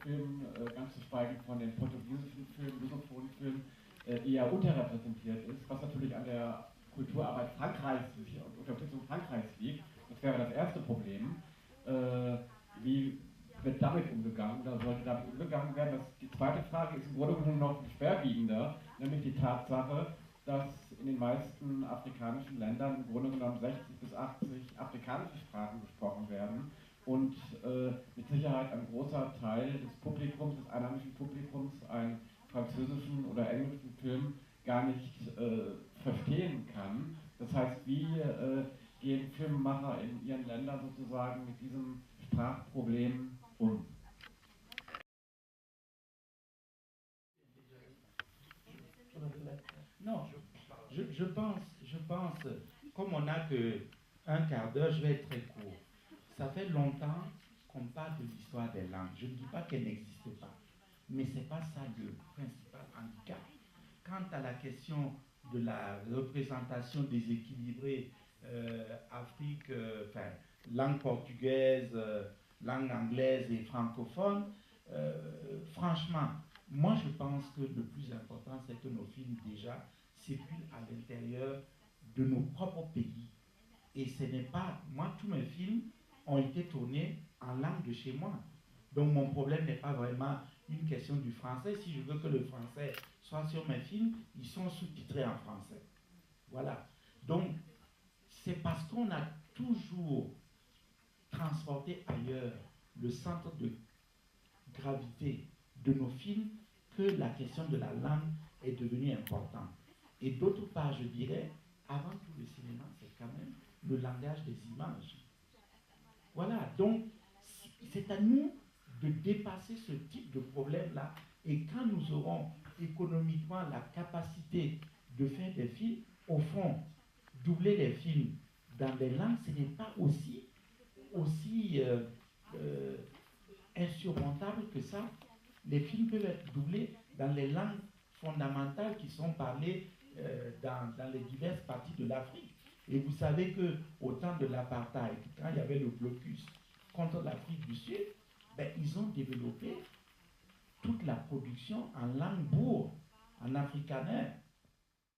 Filmen, ganz zu schweigen von den portugiesischen Filmen, lusophonen Filmen, eher unterrepräsentiert ist, was natürlich an der Kulturarbeit Frankreichs und Unterstützung Frankreichs liegt. Das wäre das erste Problem. Wie wird damit umgegangen oder sollte damit umgegangen werden? Die zweite Frage ist im Grunde genommen noch schwerwiegender, nämlich die Tatsache, dass in den meisten afrikanischen Ländern im Grunde genommen 60 bis 80 afrikanische Sprachen gesprochen werden und mit Sicherheit ein großer Teil des Publikums, des einheimischen Publikums, einen französischen oder englischen Film gar nicht verstehen kann. Das heißt, wie gehen Filmemacher in ihren Ländern sozusagen mit diesem Sprachproblem um? Non, je pense, comme on n'a que un quart d'heure, je vais être très court. Ça fait longtemps qu'on parle de l'histoire des langues. Je ne dis pas qu'elle n'existe pas, mais ce n'est pas ça le principal handicap. Quant à la question de la représentation déséquilibrée Afrique, langue portugaise, langue anglaise et francophone, franchement, moi je pense que le plus important c'est que nos films déjà circulent à l'intérieur de nos propres pays. Et ce n'est pas, moi tous mes films ont été tournés en langue de chez moi. Donc mon problème n'est pas vraiment une question du français. Si je veux que le français soit sur mes films, ils sont sous-titrés en français. Voilà. Donc c'est parce qu'on a toujours transporté ailleurs le centre de gravité de nos films que la question de la langue est devenue importante. Et d'autre part, je dirais, avant tout le cinéma, c'est quand même le langage des images. Voilà, donc c'est à nous de dépasser ce type de problème-là. Et quand nous aurons économiquement la capacité de faire des films, au fond, doubler les films dans des langues, ce n'est pas aussi insurmontable que ça. Les films peuvent être doublés dans les langues fondamentales qui sont parlées dans les diverses parties de l'Afrique. Et vous savez qu'au temps de l'apartheid, quand il y avait le blocus contre l'Afrique du Sud, ben, ils ont développé toute la production en langue bourre, en afrikaner.